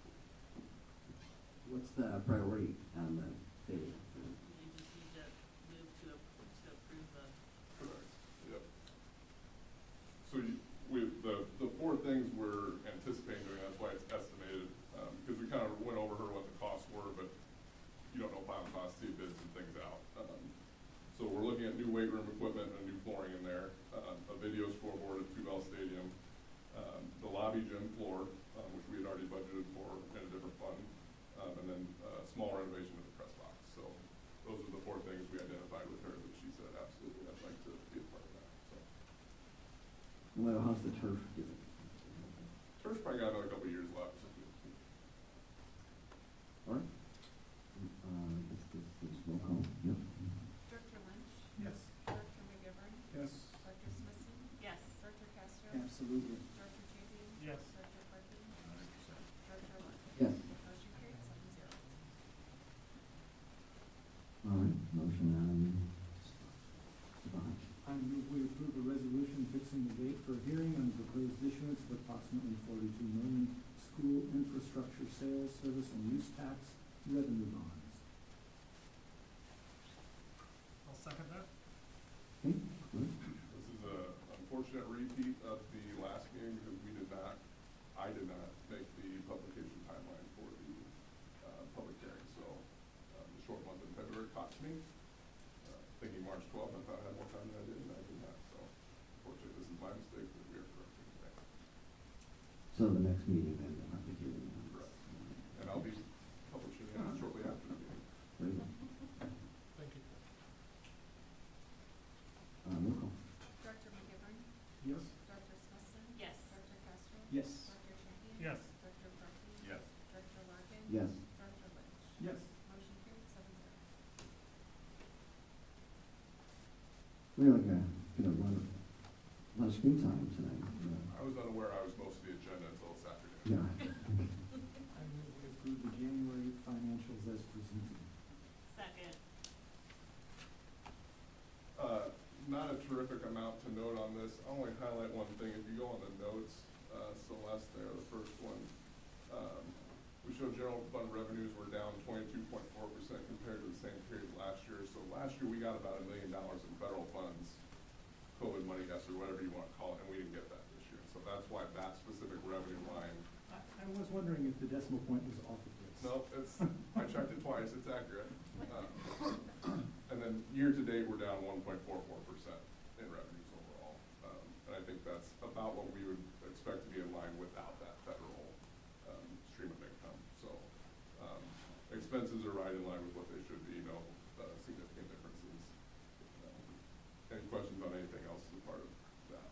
What's the priority on the day? You just need to move to approve the. Correct, yep. So the four things we're anticipating doing, that's why it's estimated, because we kind of went over what the costs were, but you don't know final costs, see bids and things out. So we're looking at new weight room equipment and new flooring in there, a video scoreboard at Bell Stadium, the lobby gym floor, which we had already budgeted for in a different fund, and then a small renovation of the press box. So those are the four things we identified with her that she said, absolutely, I'd like to be a part of that, so. Well, how's the turf doing? Turf's probably got another couple of years left. All right. This is roll call. Yep. Director Lynch? Yes. Director McGivern? Yes. Director Smithson? Yes. Director Castro? Absolutely. Director Champion? Yes. Director Perkins? Director Larkin? Yes. Motion carried 7-0. All right, motion on Savant. I move we approve a resolution fixing the date for a hearing on the proposed issuance of approximately 42 million school infrastructure sales, service, and use tax revenue bonds. I'll second that. Okay, good. This is a unfortunate repeat of the last meeting because I did not make the publication timeline for the public hearing. So the short month in February caught me. Thinking March 12th, I thought I had more time than I did, and I did not. So unfortunately, this is my mistake that we are correcting today. So the next meeting then, the public hearing. Correct. And I'll be publishing it shortly after the meeting. Very good. Thank you. Roll call. Director McGivern? Yes. Director Smithson? Yes. Director Castro? Yes. Director Champion? Yes. Director Perkins? Yes. Director Larkin? Yes. Director Lynch? Yes. Motion carried 7-0. We're like gonna run a lot of screen time tonight. I was unaware I was most of the agenda until this afternoon. Yeah. I move we approve the January financials as presented. Second. Not a terrific amount to note on this. I'll only highlight one thing. If you go on the notes, Celeste there, the first one, we show general fund revenues were down 22.4% compared to the same period last year. So last year we got about $1 million in federal funds, COVID money, yes, or whatever you want to call it, and we didn't get that this year. So that's why that specific revenue line. I was wondering if the decimal point was off of this. No, I checked it twice, it's accurate. And then year-to-date, we're down 1.44% in revenues overall. And I think that's about what we would expect to be in line without that federal stream of income. So expenses are right in line with what they should be, no significant differences. Any questions on anything else as part of that?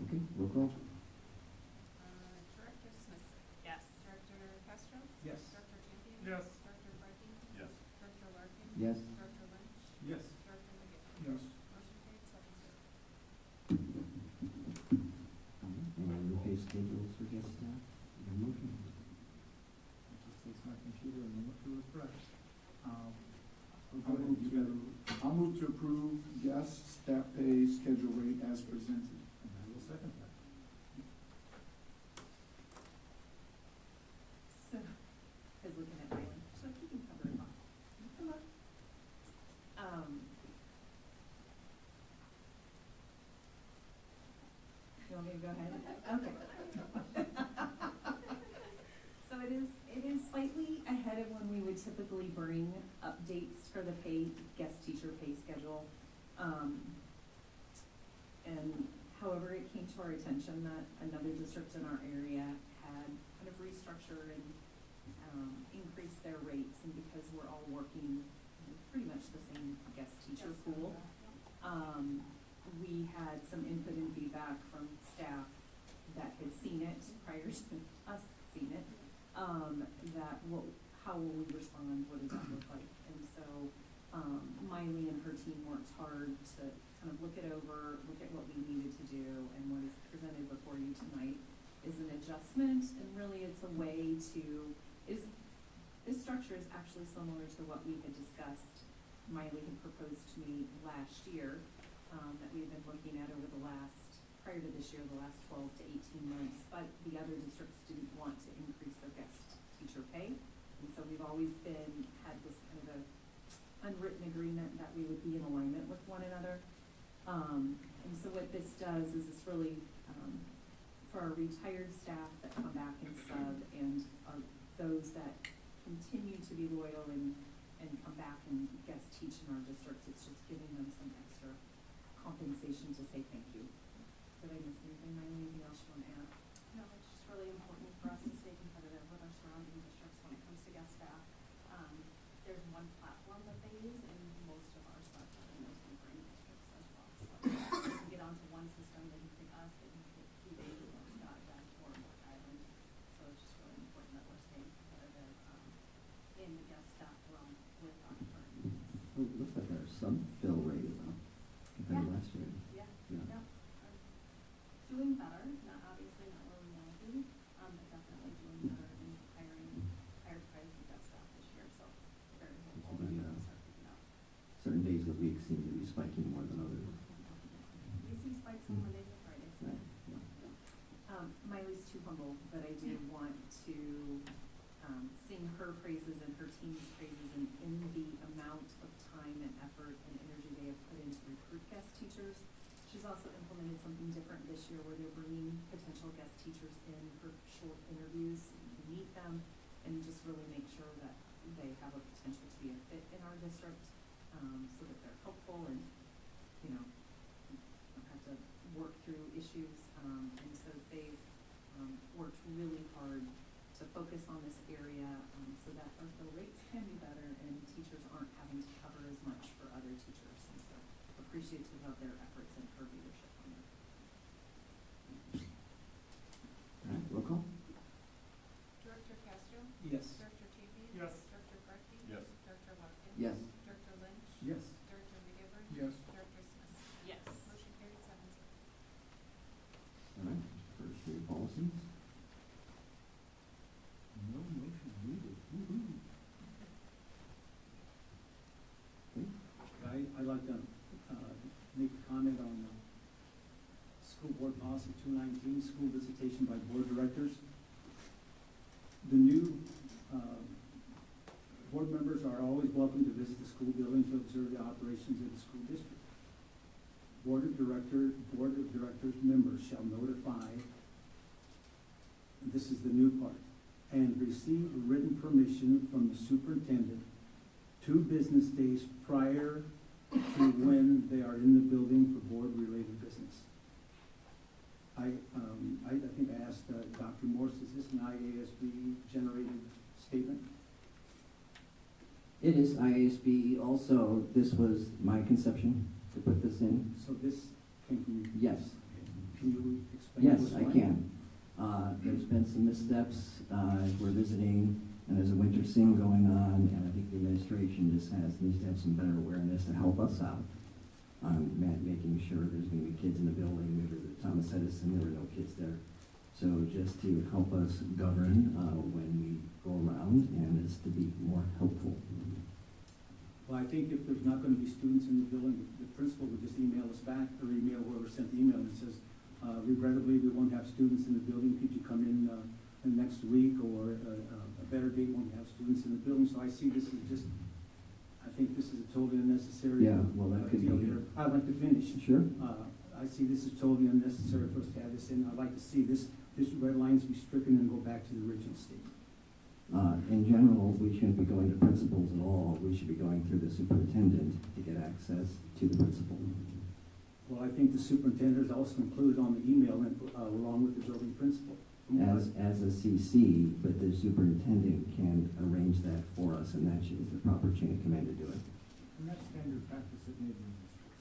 Okay, roll call. Director Smithson? Yes. Director Castro? Yes. Director Champion? Yes. Director Perkins? Yes. Director Larkin? Yes. Director Lynch? Yes. Director McGivern? Yes. Motion carried 7-0. And new pay schedules for guest staff. Your motion. It just takes my computer a minute to refresh. I'll move to approve guest staff pay schedule rate as presented. And I will second that. So, is looking at Rylan, so he can cover it off. Come on. You want me to go ahead? Okay. So it is slightly ahead of when we would typically bring updates for the guest teacher pay schedule. And however, it came to our attention that another district in our area had kind of restructure and increase their rates, and because we're all working in pretty much the same guest teacher pool, we had some input and feedback from staff that had seen it prior to us seeing it, how will we respond, what does that look like? And so Miley and her team worked hard to kind of look it over, look at what we needed to do, and what is presented before you tonight is an adjustment, and really it's a way to, this structure is actually similar to what we had discussed, Miley had proposed to me last year, that we've been looking at over the last, prior to this year, the last 12 to 18 months, but the other districts didn't want to increase their guest teacher pay, and so we've always had this kind of a unwritten agreement that we would be in alignment with one another. And so what this does is it's really, for our retired staff that come back and sub, and those that continue to be loyal and come back and guest teach in our district, it's just giving them some extra compensation to say thank you. Did I miss anything, Miley? Anything else you want to add? No, it's just really important for us to stay competitive with our surrounding districts when it comes to guest staff. There's one platform that they use, and most of our stuff are in those neighboring districts as well. So they can get onto one system, they can pick us, they can pick who they want, not that or Mark Island. So it's just really important that we're staying competitive in the guest staff realm with our current needs. Well, it looks like our sub-fill rate is up compared to last year. Yeah, Yeah. yeah. Doing better, not obviously not where we want to be, but definitely doing better in hiring higher priority guest staff this year, so very hopeful that Yeah. we'll start picking up. Certain days of the week seem to be spiking more than others. We see spikes on Mondays and Fridays. Right, yeah. Miley's too humble, but I do want to sing her praises and her team's praises in the amount of time and effort and energy they have put into recruit guest teachers. She's also implemented something different this year where they're bringing potential guest teachers in for short interviews to meet them and just really make sure that they have a potential to be a fit in our district, so that they're helpful and, don't have to work through issues. And so they've worked really hard to focus on this area, so that our fill rates can be better and teachers aren't having to cover as much for other teachers. And so appreciative of their efforts and her leadership on that. All right, roll call? Director Castro? Yes. Director Tepe? Yes. Director Brecki? Yes. Director Watkins? Yes. Director Lynch? Yes. Director McGivern? Yes. Director Smith? Yes. Motion carried 7-0. All right, first read policies. No motion needed. Woo-hoo. Okay. I'd like to make a comment on School Board Policy 219, school visitation by board directors. The new board members are always welcome to visit the school building to observe the operations of the school district. Board of Directors members shall notify, and this is the new part, and receive written permission from the superintendent 2 business days prior to when they are in the building for board-related business. I think I asked Dr. Morse, is this an IASB-generated statement? It is IASB also, this was my conception to put this in. So this came from you? Yes. Can you explain to Yes, us I why? can. There's been some missteps as we're visiting, and there's a winter sing going on, and I think the administration just needs to have some better awareness to help us out on making sure there's going to be kids in the building. We visited Thomas Edison, there were no kids there. So just to help us govern when we go around, and it's to be more helpful. Well, I think if there's not going to be students in the building, the principal would just email us back, or email whoever sent the email and says, regrettably, we won't have students in the building. Could you come in next week, or a better date when we have students in the building? So I see this as just, I think this is a totally unnecessary. Yeah, well, that could deal be. here. I'd like to finish. Sure. I see this as totally unnecessary for us to have this in. I'd like to see this red lines be stricken and go back to the original state. In general, we shouldn't be going to principals at all. We should be going through the superintendent to get access to the principal. Well, I think the superintendent is also included on the email along with the building principal. as a CC, but the superintendent can arrange that for us, and that is the proper chain of command to do it. And that's standard practice at neighboring districts.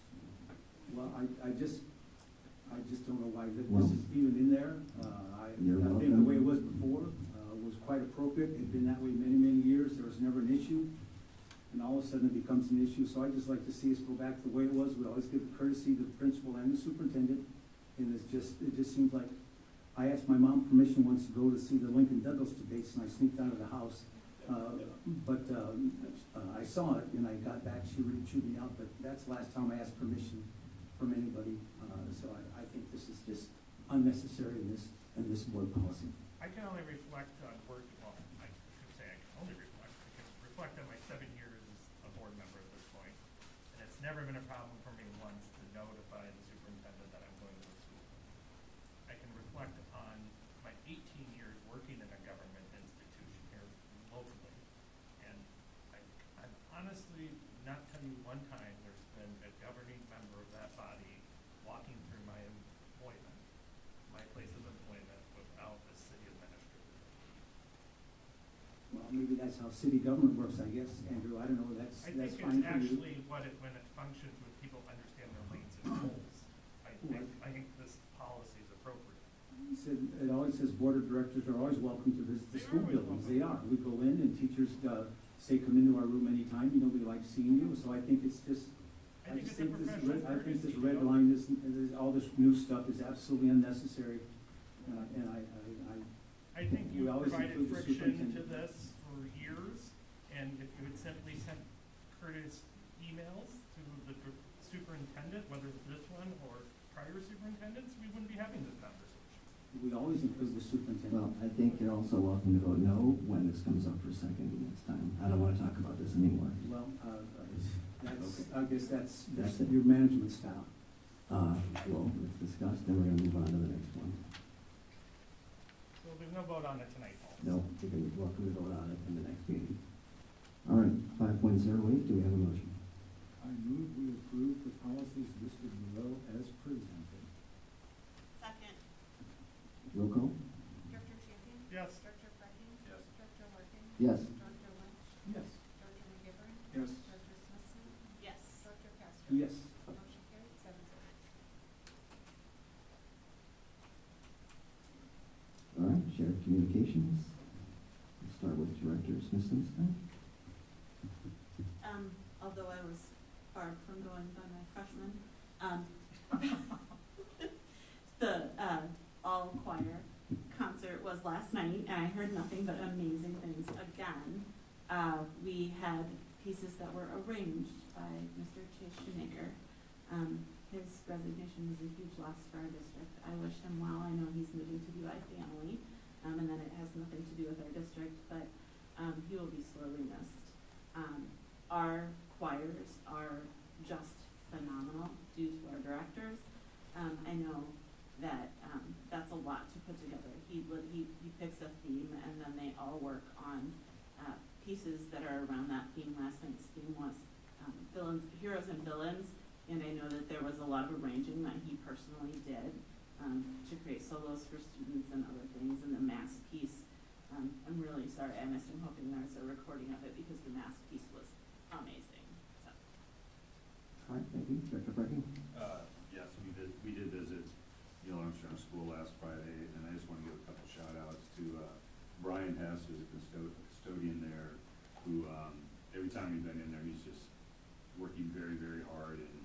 Well, I just don't know why this Well, is even in there. you're I think the welcome. way it was before was quite appropriate. It had been that way many, many years. There was never an issue. And all of a sudden it becomes an issue. So I just like to see us go back to the way it was. We always give the courtesy to the principal and the superintendent. And it just seems like, I asked my mom permission once to go to see the Lincoln Douglas debates, and I sneaked out of the house. I saw it, and I got back, she really chewed me out, but that's the last time I asked permission from anybody. So I think this is just unnecessary in this board policy. I can only reflect on work, well, I should say I can only reflect, I can reflect on my 7 years as a board member at this point. And it's never been a problem for me once to notify the superintendent that I'm going to the school. I can reflect on my 18 years working in a government institution here locally. And I'm honestly not telling you one time there's been a governing member of that body walking through my employment, my place of employment, without a city administrator. Well, maybe that's how city government works, I guess, Andrew. I don't know, that's I fine think for you. it's actually when it functions when people understand their lanes and roles. I think this policy is appropriate. It always says board of directors are always welcome to visit the They are school always buildings. welcome. They are. We go in and teachers say, come into our room anytime, you know, we like seeing you. So I think it's just, I think just it's a think this professional I think this courtesy, red you know? line all this new stuff is absolutely unnecessary. And I think we you always provided include the friction to superintendent. this for years, and if you had simply sent courteous emails to the superintendent, whether it's this one or prior superintendents, we wouldn't be having this conversation. We always include the superintendent. Well, I think you're also welcome to vote no when this comes up for second next time. I don't want to talk about this anymore. Well, I guess that's That's it. your management style. Well, it's discussed, then we're gonna move on to the next one. So there's no vote on it tonight, Paul. No, you're gonna be welcome to vote on it in the next meeting. All right, 5.08, do we have a motion? I move we approve the policies listed below as presented. Second. Roll call? Director Champion? Yes. Director Frecking? Yes. Director Larkin? Yes. Director Lynch? Yes. Director McGivern? Yes. Director Smithson? Yes. Director Castro? Yes. Motion carried, 7-0. All right, Shared Communications. We'll start with Director Smithson's time. Although I was barred from going by my freshman, the all choir concert was last night, and I heard nothing but amazing things again. We had pieces that were arranged by Mr. Chase Shoemaker. His resignation is a huge loss for our district. I wish him well. I know he's moving to be by family, and that it has nothing to do with our district, but he will be sorely missed. Our choirs are just phenomenal due to our directors. I know that that's a lot to put together. He picks a theme, and then they all work on pieces that are around that theme. Last night's theme was villains, heroes and villains, and I know that there was a lot of arranging that he personally did to create solos for students and other things. And the mass piece, I'm really sorry I missed. I'm hoping there's a recording of it because the mass piece was amazing. So. All right, thank you. Director Frecking? Yes, we did visit Neil Armstrong School last Friday, and I just want to give a couple shout outs to Brian Hess, who's a custodian there, who every time we've been in there, he's just working very, very hard, and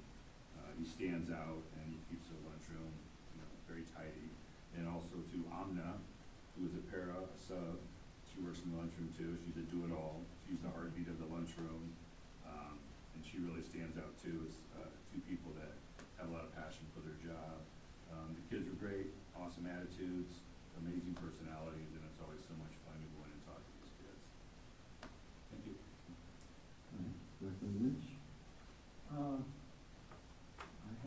he stands out, and he keeps the lunchroom, very tidy. And also to Amna, who is a sub. She works in the lunchroom too. She's a do-it-all. She's the heartbeat of the lunchroom, and she really stands out too as two people that have a lot of passion for their job. The kids are great, awesome attitudes, amazing personalities, and it's always so much fun to go in and talk to these kids. Thank you. All right, Director Lynch? I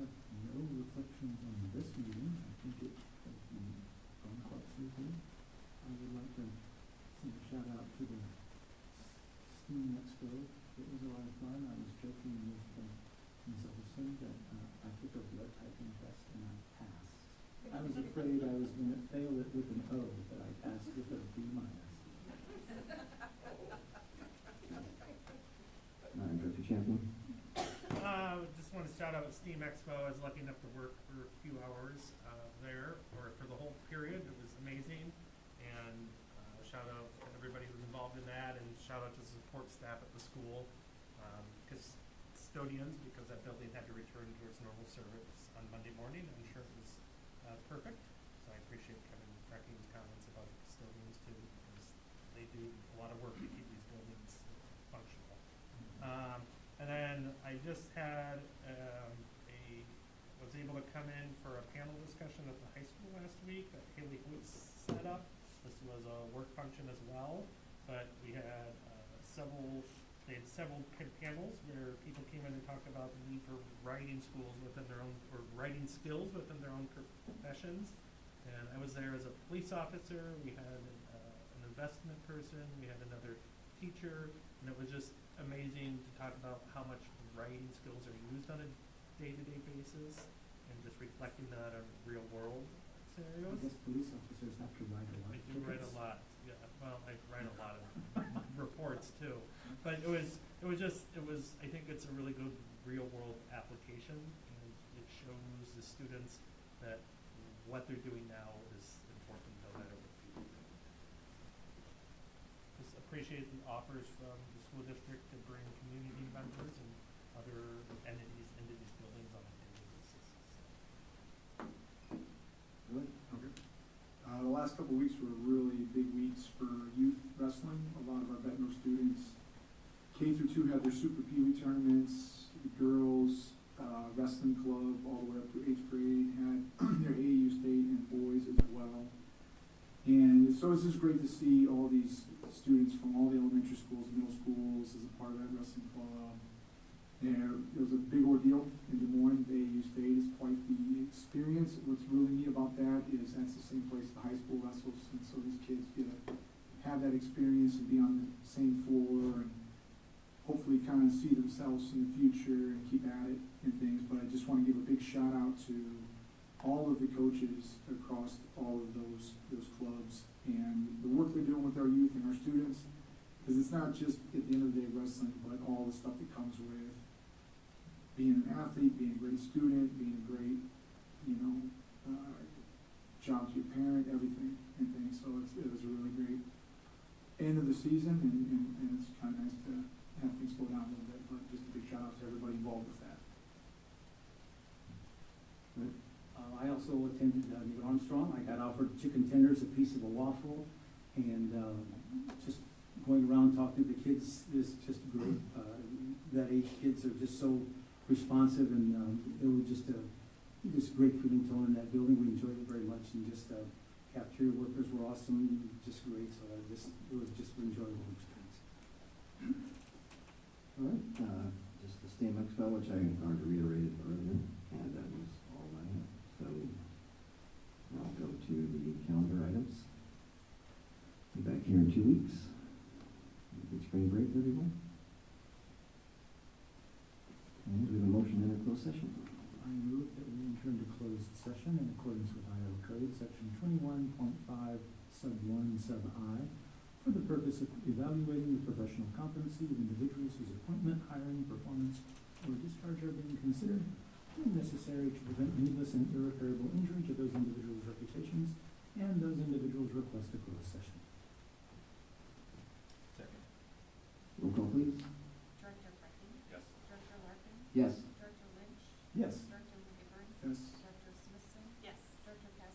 have no reflections on this meeting. I think it has gone quite smoothly. I would like to send a shout out to the STEAM Expo. It was a lot of fun. I was joking with Ms. Olson that I took a blood typing test and I passed. I was afraid I was gonna fail it with an O, but I passed with a B minus. Director Champion? Just want to shout out STEAM Expo. I was lucky enough to work for a few hours there, or for the whole period. It was amazing. And shout out to everybody who was involved in that, and shout out to the support staff at the school. Custodians, because that building had to return to its normal service on Monday morning. I'm sure it was perfect. So I appreciate Kevin Frecking's comments about the custodians too, because they do a lot of work to keep these buildings functional. And then I just had was able to come in for a panel discussion at the high school last week that Haley Hood set up. This was a work function as well, but we had several panels where people came in and talked about the need for writing schools within their own, or writing skills within their own professions. And I was there as a police officer. We had an investment person. We had another teacher, and it was just amazing to talk about how much writing skills are used on a day-to-day basis, and just reflecting that on real world I scenarios. guess police officers have to write a lot I of do write a tickets. lot, yeah, well, I write a lot of reports too. But it was, I think it's a really good real world application, and it shows the students that what they're doing now is important no matter what field they're in. Just appreciate the offers from the school district to bring community members and other entities into these buildings on a daily basis. Really? Okay. The last couple of weeks were really big weeks for youth wrestling. A lot of our Bettendorf students, K through 2, had their Super Pee Wee tournaments. The girls wrestling club all the way up through 8th grade had their AU state, and boys as well. And so it's just great to see all these students from all the elementary schools, middle schools, as a part of that wrestling club. And it was a big ordeal in Des Moines. The AU state is quite the experience. What's really neat about that is that's the same place the high school wrestles, and so these kids get to have that experience and be on the same floor, and hopefully kind of see themselves in the future and keep at it and things. But I just want to give a big shout out to all of the coaches across all of those clubs and the work they're doing with our youth and our students, because it's not just at the end of the day wrestling, but all the stuff that comes with being an athlete, being a great student, being a great, job to your parent, everything and things. So it was a really great end of the season, and it's kind of nice to have things slow down a little bit, but just a big shout out to everybody involved with that. I also attended Neil Armstrong. I got offered chicken tenders, a piece of a waffle, and just going around talking to the kids is just great. That age kids are just so responsive, and it was just great feeling tone in that building. We enjoyed it very much, and just cafeteria workers were awesome, just great. So it was just an enjoyable experience. All right, just the STEAM Expo, which I already reiterated earlier, and that was all I have. So I'll go to the calendar items. Be back here in 2 weeks. Good spring break, everyone. And we have a motion in a closed session. I move that we enter into closed session in accordance with Iowa Code, Section 21.5, Sub 1, Sub I, for the purpose of evaluating the professional competency of individuals whose appointment, hiring, performance, or discharge are being considered when necessary to prevent needless and irreparable injury to those individuals' reputations, and those individuals request a closed session. Roll call, please. Director Freckling? Yes. Director Larkin? Yes.